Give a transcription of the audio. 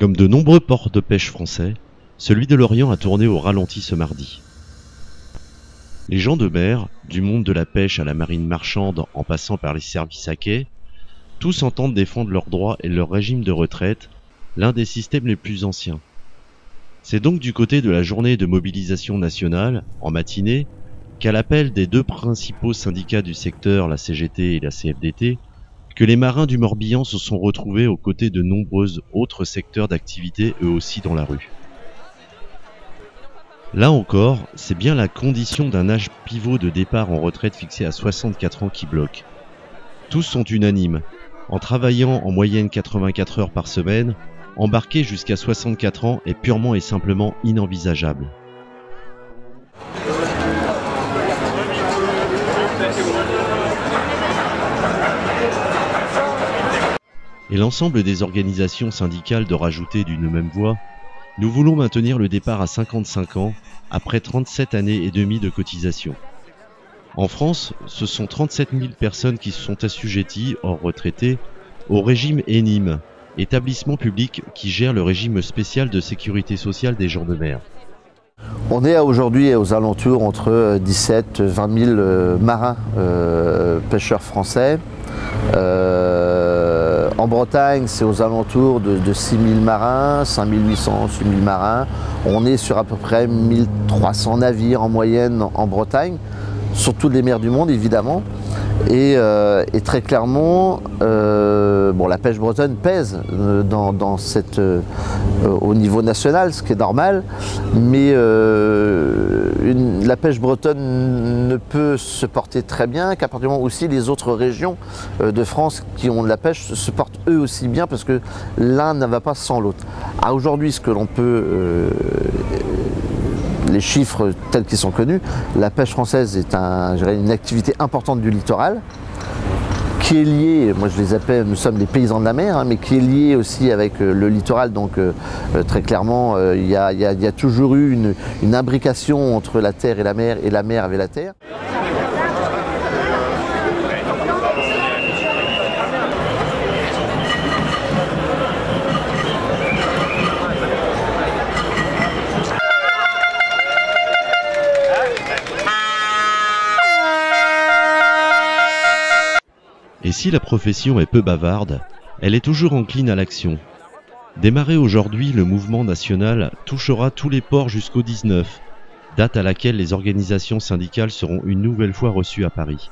Comme de nombreux ports de pêche français, celui de Lorient a tourné au ralenti ce mardi. Les gens de mer, du monde de la pêche à la marine marchande en passant par les services à quai, tous entendent défendre leurs droits et leur régime de retraite, l'un des systèmes les plus anciens. C'est donc du côté de la journée de mobilisation nationale, en matinée, qu'à l'appel des deux principaux syndicats du secteur, la CGT et la CFDT, que les marins du Morbihan se sont retrouvés aux côtés de nombreux autres secteurs d'activité eux aussi dans la rue. Là encore, c'est bien la condition d'un âge pivot de départ en retraite fixé à 64 ans qui bloque. Tous sont unanimes. En travaillant en moyenne 84 heures par semaine, embarquer jusqu'à 64 ans est purement et simplement inenvisageable. Et l'ensemble des organisations syndicales de rajouter d'une même voix, nous voulons maintenir le départ à 55 ans après 37 années et demie de cotisation. En France, ce sont 37 000 personnes qui se sont assujetties, hors retraités, au régime ENIM, établissement public qui gère le régime spécial de sécurité sociale des gens de mer. On est aujourd'hui aux alentours entre 17 et 20 000 marins pêcheurs français. En Bretagne, c'est aux alentours de 6 000 marins, 5 800, 6 000 marins. On est sur à peu près 1 300 navires en moyenne en Bretagne, sur toutes les mers du monde évidemment. Et très clairement, la pêche bretonne pèse au niveau national, ce qui est normal, mais la pêche bretonne ne peut se porter très bien qu'à partir du moment où aussi les autres régions de France qui ont de la pêche se portent eux aussi bien, parce que l'un ne va pas sans l'autre. Aujourd'hui, ce que l'on peut... les chiffres tels qu'ils sont connus, la pêche française est une activité importante du littoral, qui est liée, moi je les appelle, nous sommes les paysans de la mer, mais qui est liée aussi avec le littoral, donc très clairement il y a toujours eu une imbrication entre la terre et la mer avec la terre. Et si la profession est peu bavarde, elle est toujours encline à l'action. Démarré aujourd'hui, le mouvement national touchera tous les ports jusqu'au 19, date à laquelle les organisations syndicales seront une nouvelle fois reçues à Paris.